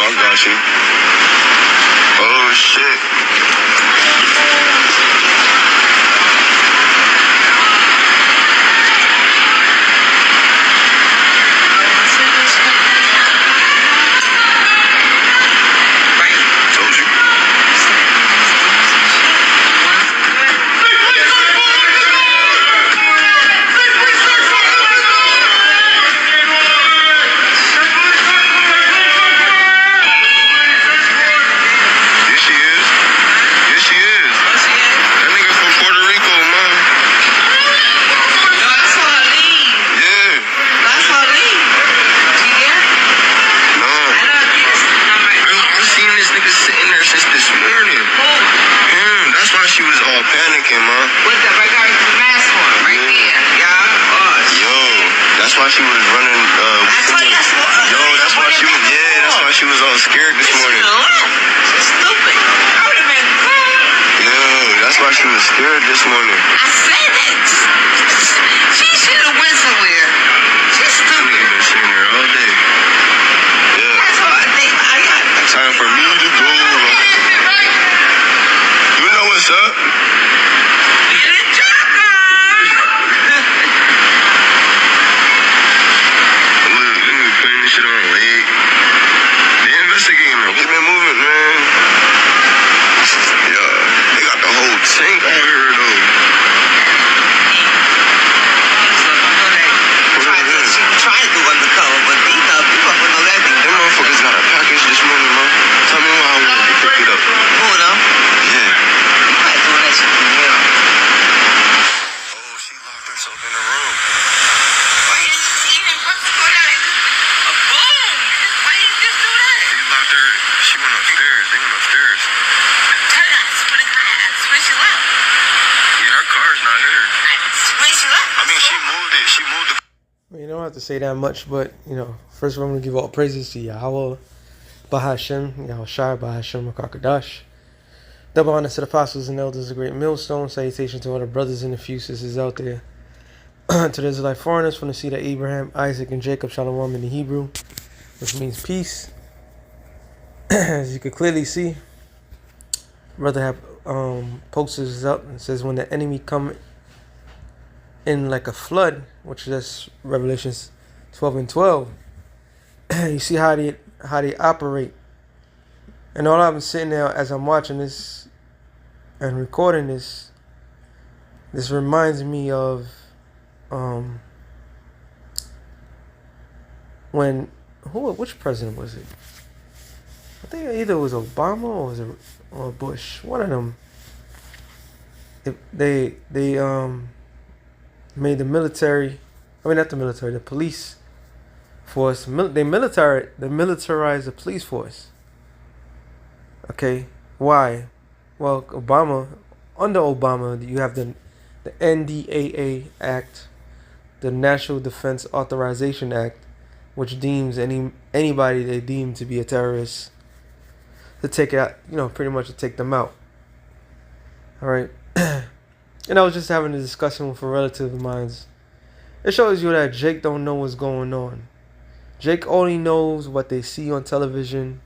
I got you. Oh, shit. She was all panicking, man. With the regular mask on, right there. Yeah, yo, that's why she was running. That's why she was. Yeah, that's why she was all scared this morning. She's stupid. I would have been. Yo, that's why she was scared this morning. I said it. She should have went somewhere. She's stupid. I've been sitting there all day. Yeah. That's all I think. I got time for me to go. What's up? You don't have to say that much, but, first of all, I'm going to give all praises to Yahweh, Bahashem, Yahushua, Bahashem, Makakadash. Double honor to the apostles and elders, a great millstone. Salutation to all the brothers and the few sisters out there. To the Israelite foreigners from the seed of Abraham, Isaac, and Jacob, Shalom in the Hebrew, which means peace. As you can clearly see, brother have posters up and says, when the enemy come in like a flood, which is Revelations 12:12. You see how they operate. And all I'm sitting there as I'm watching this and recording this reminds me of which president was it? I think either it was Obama or Bush. One of them. They made the military, the police force, they militarized the police force. Okay, why? Well, under Obama, you have the NDAA Act, the National Defense Authorization Act, which deems anybody they deem to be a terrorist to take it out, pretty much to take them out. All right. And I was just having a discussion with a relative of mine. It shows you that Jake don't know what's going on. Jake only knows what they see on television,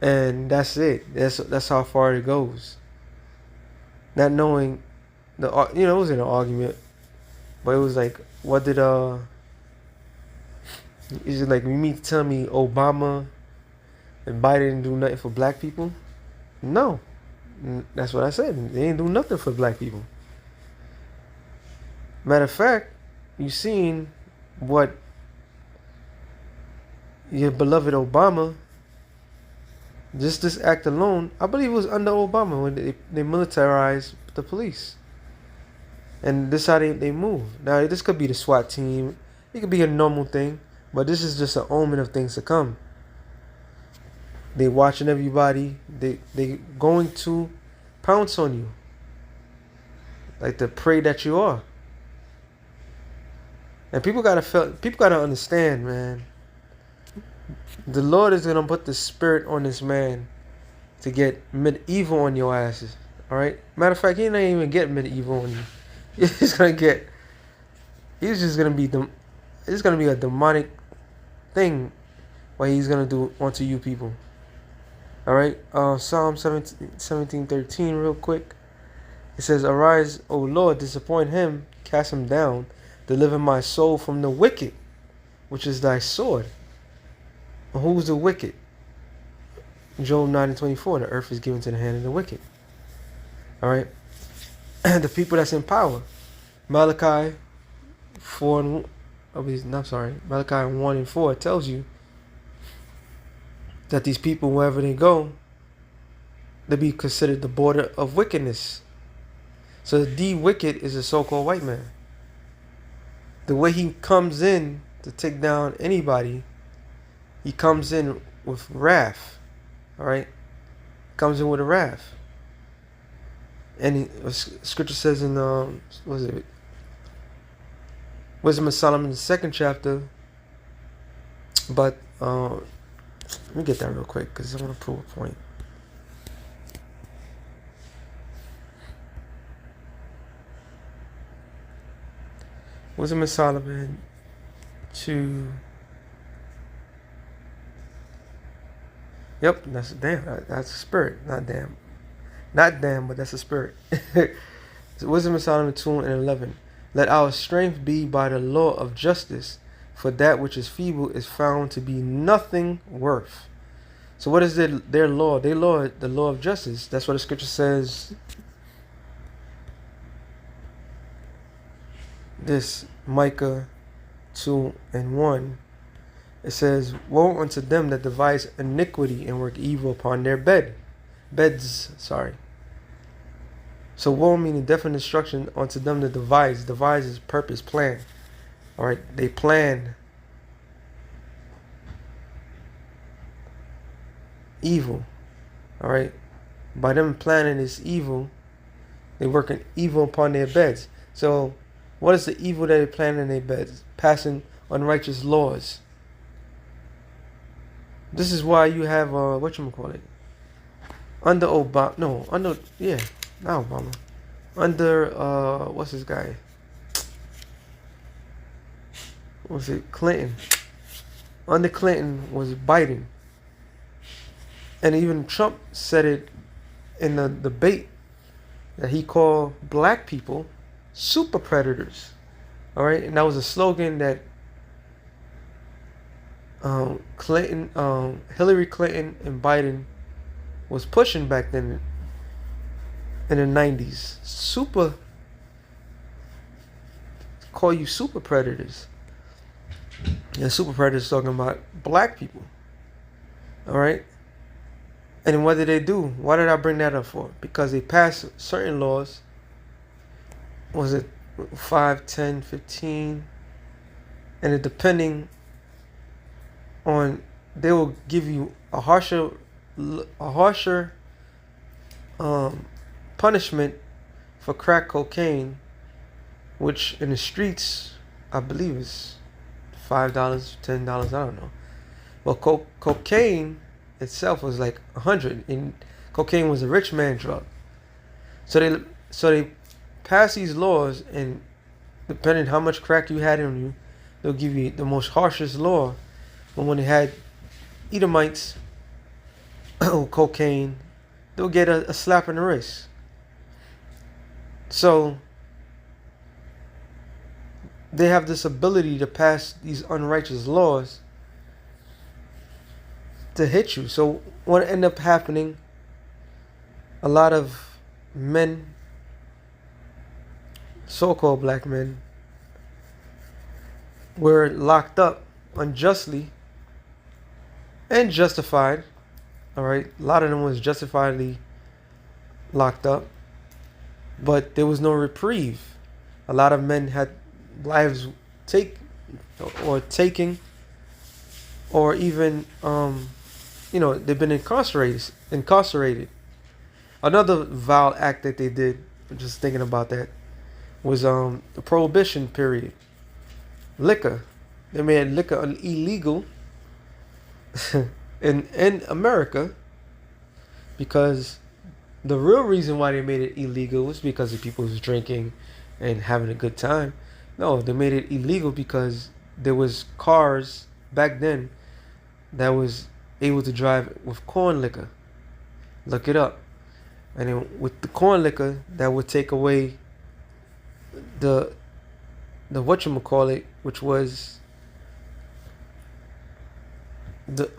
and that's it. That's how far it goes. Not knowing it was in an argument, but it was like, what did is it like, you mean to tell me Obama and Biden didn't do nothing for black people? No. That's what I said. They ain't do nothing for black people. Matter of fact, you seen what your beloved Obama, just this act alone, I believe it was under Obama when they militarized the police. And this is how they move. Now, this could be the SWAT team. It could be a normal thing. But this is just an omen of things to come. They watching everybody. They going to pounce on you, like the prey that you are. And people gotta understand, man. The Lord is gonna put the spirit on this man to get medieval on your asses. All right. Matter of fact, he ain't even get medieval on you. He's just gonna be it's gonna be a demonic thing what he's gonna do unto you people. All right. Psalm 17:13, real quick. It says, "Arise, O Lord, disappoint him, cast him down, deliver my soul from the wicked, which is thy sword." And who's the wicked? Job 9:24. The earth is given to the hand of the wicked. All right. The people that's in power. Malachi 4 and Malachi 1 and 4 tells you that these people, wherever they go, they be considered the border of wickedness. So the wicked is a so-called white man. The way he comes in to take down anybody, he comes in with wrath. All right, comes in with a wrath. And scripture says in what is it? Wisdom of Solomon, the 2nd chapter. But let me get that real quick because I want to prove a point. Wisdom of Solomon 2. Yep, that's a spirit, not damn. Not damn, but that's a spirit. So Wisdom of Solomon 2 and 11. Let our strength be by the law of justice, for that which is feeble is found to be nothing worth. So what is their law? Their law, the law of justice. That's what the scripture says. This Micah 2 and 1. It says, "Woe unto them that devise iniquity and work evil upon their beds." So woe meaning death and destruction unto them that devise. Devise is purpose, plan. All right, they plan evil. All right, by them planning this evil, they working evil upon their beds. So what is the evil that they plan in their beds? Passing unrighteous laws. This is why you have whatchamacallit? Under Obama, no, under, yeah, not Obama. Under what's this guy? What was it? Clinton. Under Clinton was Biden. And even Trump said it in the debate that he called black people super predators. All right, and that was a slogan that Hillary Clinton and Biden was pushing back then in the 90s. Call you super predators. And super predators talking about black people. All right. And what did they do? Why did I bring that up for? Because they passed certain laws. Was it 5, 10, 15? And it depending on, they will give you a harsher punishment for crack cocaine, which in the streets I believe is $5, $10, I don't know. Well, cocaine itself was like 100, and cocaine was a rich man drug. So they pass these laws, and depending how much crack you had in you, they'll give you the most harshest law. But when they had Edomites, cocaine, they'll get a slap in the wrist. So they have this ability to pass these unrighteous laws to hit you. So what ended up happening, a lot of men, so-called black men, were locked up unjustly and justified. All right, a lot of them was justifiably locked up, but there was no reprieve. A lot of men had lives taken, or even they've been incarcerated. Another vile act that they did, just thinking about that, was the Prohibition period. Liquor. They made liquor illegal in America, because the real reason why they made it illegal was because the people was drinking and having a good time. No, they made it illegal because there was cars back then that was able to drive with corn liquor. Look it up. And then with the corn liquor, that would take away the whatchamacallit, which was the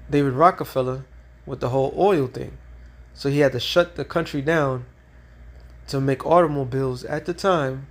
David Rockefeller with the whole oil thing. So he had to shut the country down to make automobiles at the time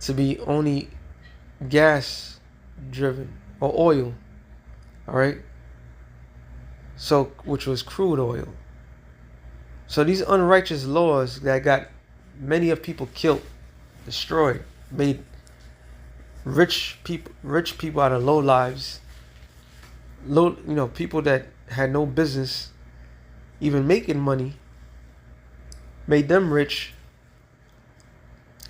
to be only gas driven or oil. Alright? So, which was crude oil. So these unrighteous laws that got many of people killed, destroyed, made rich people out of low lives, people that had no business even making money, made them rich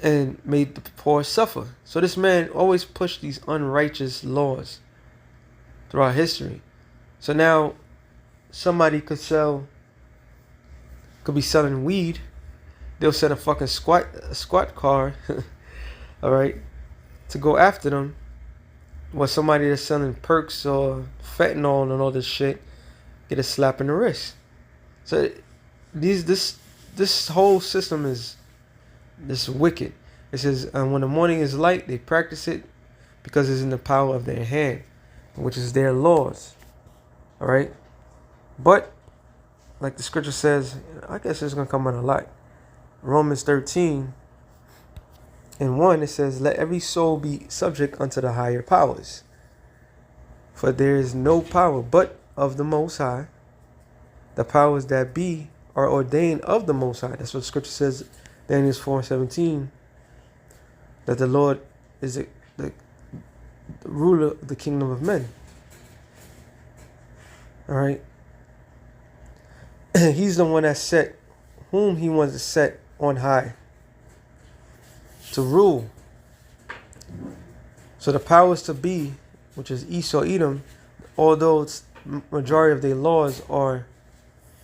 and made the poor suffer. So this man always pushed these unrighteous laws throughout history. So now somebody could be selling weed. They'll send a fucking squad car, all right, to go after them. Or somebody that's selling perks or fentanyl and all this shit get a slap in the wrist. So this whole system is this wicked. It says when the morning is light, they practice it because it's in the power of their hand, which is their laws. All right, but like the scripture says, I guess it's gonna come out a lot. Romans 13:1, it says, "Let every soul be subject unto the higher powers, for there is no power but of the Most High. The powers that be are ordained of the Most High." That's what scripture says, Daniel 4:17, that the Lord is the ruler of the kingdom of men. All right. He's the one that set whom he wants to set on high to rule. So the powers to be, which is Esau, Edom, although its majority of their laws are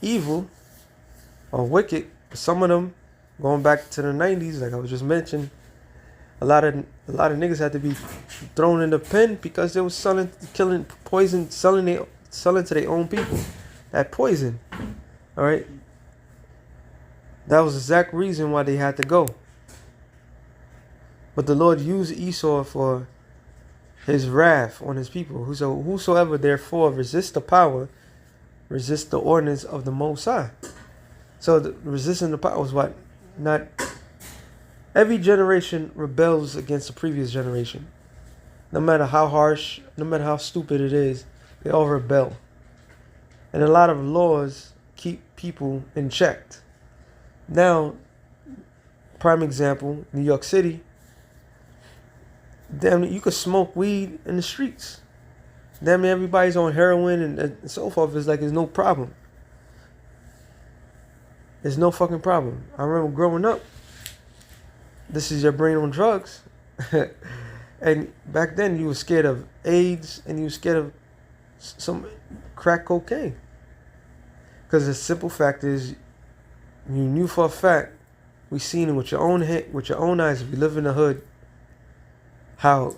evil or wicked, some of them, going back to the 90s, like I was just mentioning, a lot of niggas had to be thrown in the pen because they was killing poison, selling to their own people. That poison, all right. That was the exact reason why they had to go. But the Lord used Esau for his wrath on his people. Whosoever therefore resists the power, resists the ordinance of the Most High. So resisting the power is what? Not every generation rebels against the previous generation. No matter how harsh, no matter how stupid it is, they all rebel. And a lot of laws keep people in check. Now, prime example, New York City. Damn, you could smoke weed in the streets. Damn, everybody's on heroin and so forth. It's like there's no problem. There's no fucking problem. I remember growing up, this is your brain on drugs. And back then you were scared of AIDS and you were scared of some crack cocaine. Because the simple fact is, you knew for a fact, we seen it with your own head, with your own eyes, if you live in the hood, how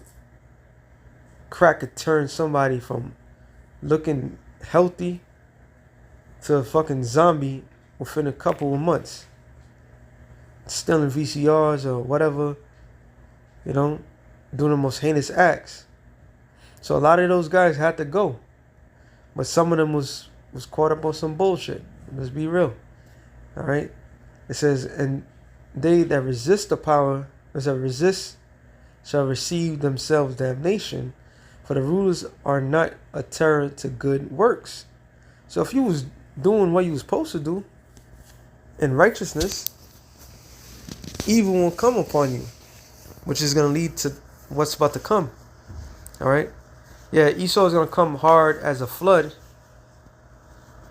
crack could turn somebody from looking healthy to a fucking zombie within a couple of months. Stealing VCRs or whatever, doing the most heinous acts. So a lot of those guys had to go. But some of them was caught up on some bullshit. Let's be real. All right? It says, "And they that resist the power, shall receive themselves damnation, for the rulers are not a terror to good works." So if you was doing what you was supposed to do in righteousness, evil won't come upon you, which is going to lead to what's about to come. All right? Yeah, Esau is going to come hard as a flood,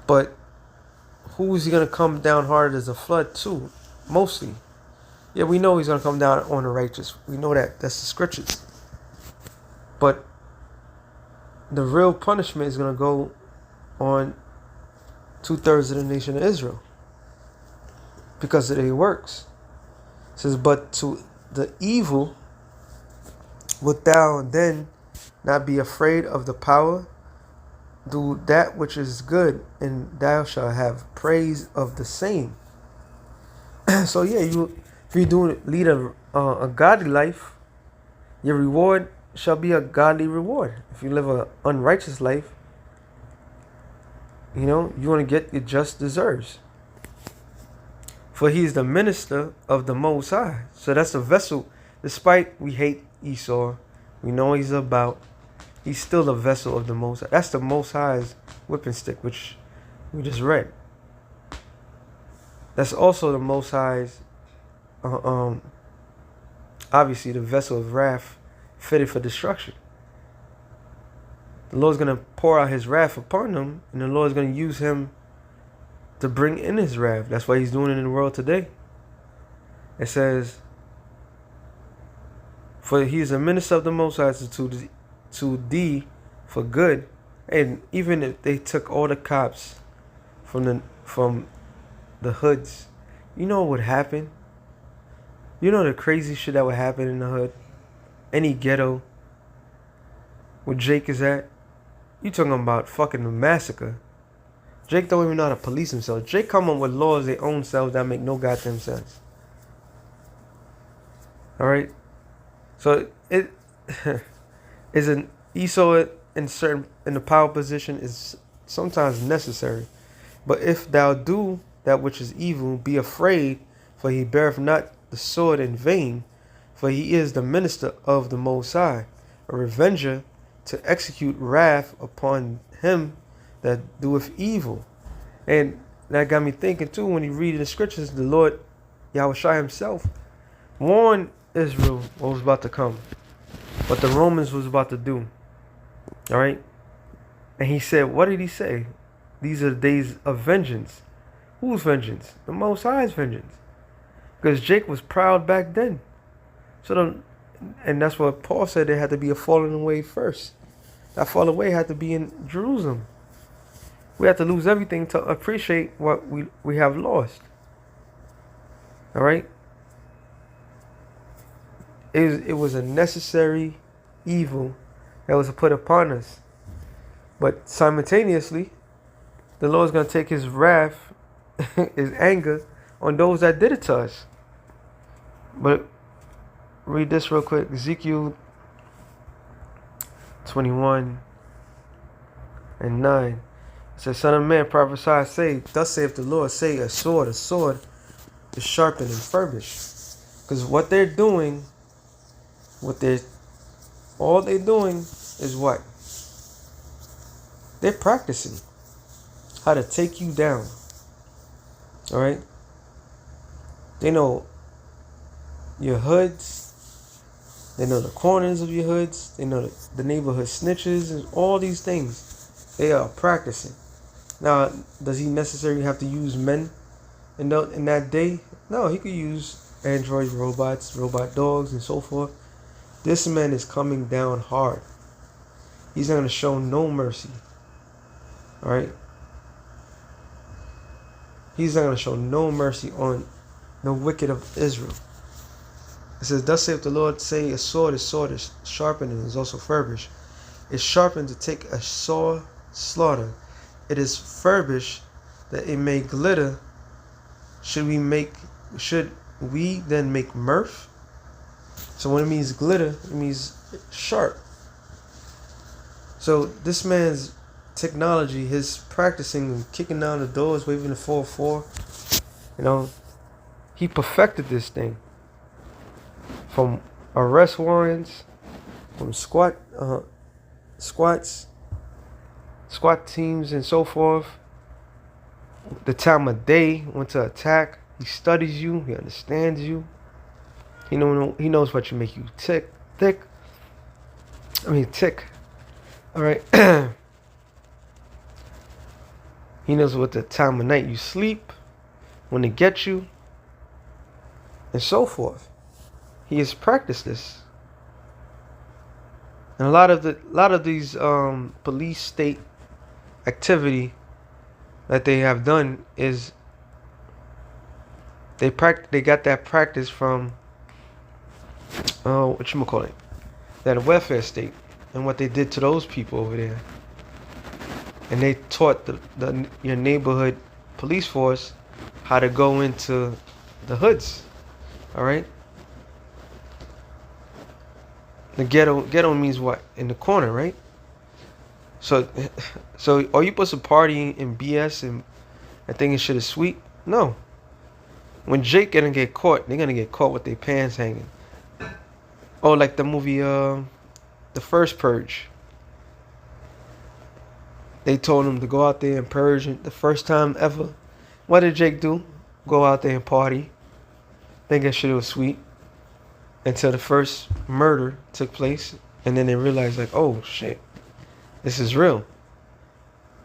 but who is he going to come down hard as a flood to? Mostly. Yeah, we know he's going to come down on the righteous. We know that. That's the scriptures. But the real punishment is going to go on 2/3 of the nation of Israel because of their works. It says, "But to the evil wilt thou then not be afraid of the power, do that which is good, and thou shalt have praise of the same. So yeah, if you lead a godly life, your reward shall be a godly reward. If you live an unrighteous life, you're going to get your just deserves. For he is the minister of the Most High. So that's the vessel. Despite we hate Esau, we know he's still the vessel of the Most High. That's the Most High's whipping stick, which we just read. That's also the Most High's, obviously the vessel of wrath fitted for destruction. The Lord's going to pour out his wrath upon them, and the Lord's going to use him to bring in his wrath. That's why he's doing it in the world today. It says, for he is a minister of the Most High to thee for good. And even if they took all the cops from the hoods, you know what would happen? You know the crazy shit that would happen in the hood? Any ghetto where Jake is at? You talking about fucking a massacre. Jake don't even know how to police himself. Jake come up with laws their own selves that make no goddamn sense. Alright? So it is an Esau in the power position is sometimes necessary. But if thou do that which is evil, be afraid, for he beareth not the sword in vain, for he is the minister of the Most High, a revenger to execute wrath upon him that doeth evil. And that got me thinking too, when you read the scriptures, the Lord Yahushua himself warned Israel what was about to come, what the Romans was about to do. Alright? And he said, what did he say? These are the days of vengeance. Whose vengeance? The Most High's vengeance. Because Jake was proud back then. And that's what Paul said, there had to be a falling away first. That fall away had to be in Jerusalem. We have to lose everything to appreciate what we have lost. All right? It was a necessary evil that was put upon us. But simultaneously, the Lord's going to take his wrath, his anger, on those that did it to us. But read this real quick. Ezekiel 21 and 9. It says, Son of man, prophesy, say, thus saith the Lord, say, a sword is sharpened and furbished. Because what they're doing, all they're doing is what? They're practicing how to take you down. All right? They know your hoods. They know the corners of your hoods. They know the neighborhood snitches and all these things. They are practicing. Now, does he necessarily have to use men in that day? No, he could use android robots, robot dogs, and so forth. This man is coming down hard. He's not going to show no mercy. All right? He's not going to show no mercy on the wicked of Israel. It says, thus saith the Lord, say, a sword is sharpened and is also furbished. It's sharpened to take a sore slaughter. It is furbished that it may glitter. Should we then make mirth? So when it means glitter, it means sharp. So this man's technology, his practicing and kicking down the doors, waving the 4-4, he perfected this thing. From arrest warrants, from SWAT teams and so forth. The time of day when to attack. He studies you. He understands you. He knows what you make you tick. All right. He knows what the time of night you sleep, when to get you, and so forth. He has practiced this. And a lot of these police state activity that they have done is they got that practice from that welfare state and what they did to those people over there. and they taught your neighborhood police force how to go into the hoods. All right. The ghetto means what? In the corner, right? So are you supposed to party in BS and thinking shit is sweet? No. When Jake gonna get caught, they're gonna get caught with their pants hanging. Oh, like the movie, the first Purge. They told him to go out there and purge the first time ever. What did Jake do? Go out there and party. Thinking shit was sweet. Until the first murder took place. And then they realized, like, oh shit, this is real.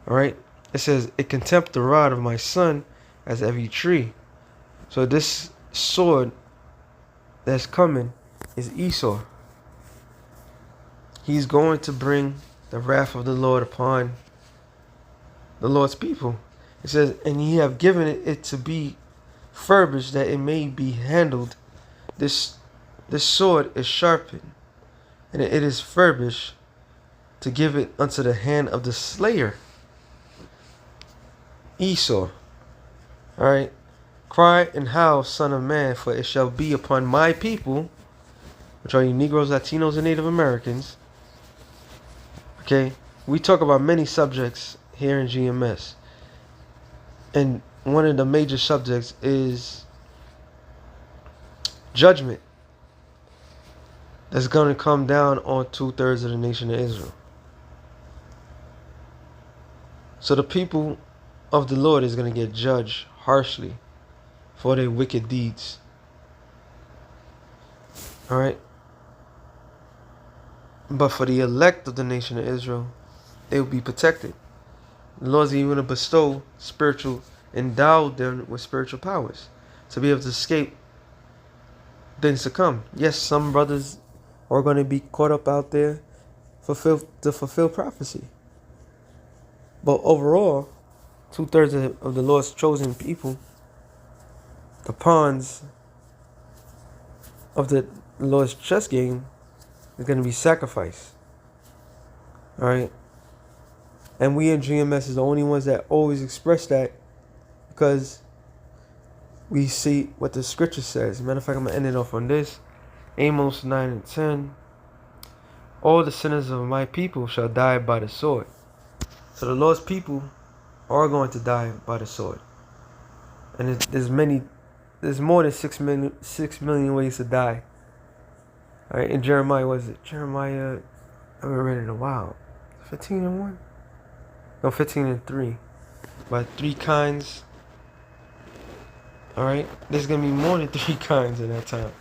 Alright? It says, it contempt the rod of my son as every tree. So this sword that's coming is Esau. He's going to bring the wrath of the Lord upon the Lord's people. It says, and ye have given it to be furbished that it may be handled. This sword is sharpened, and it is furbished to give it unto the hand of the slayer. Esau. Alright. Cry and howl, son of man, for it shall be upon my people, which are you Negroes, Latinos, and Native Americans. Okay. We talk about many subjects here in GMS. And one of the major subjects is judgment that's going to come down on 2/3 of the nation of Israel. So the people of the Lord is going to get judged harshly for their wicked deeds. Alright? But for the elect of the nation of Israel, they will be protected. The Lord's even going to bestow endow them with spiritual powers to be able to escape things to come. Yes, some brothers are going to be caught up out there to fulfill prophecy. But overall, 2/3 of the Lord's chosen people, the pawns of the Lord's chess game, is going to be sacrificed. Alright? And we in GMS is the only ones that always express that, because we see what the scripture says. Matter of fact, I'm going to end it off on this. Amos 9:10. All the sinners of my people shall die by the sword. So the Lord's people are going to die by the sword. And there's more than 6 million ways to die. All right, in Jeremiah, I haven't read it in a while. 15:1? No, 15:3. By 3 kinds. Alright, there's going to be more than 3 kinds in that time.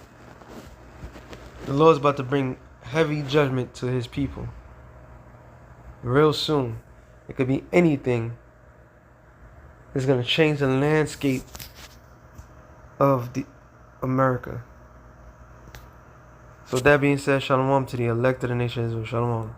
The Lord's about to bring heavy judgment to his people. Real soon. It could be anything that's going to change the landscape of America. So with that being said, shalom to the elect of the nation of Israel. Shalom.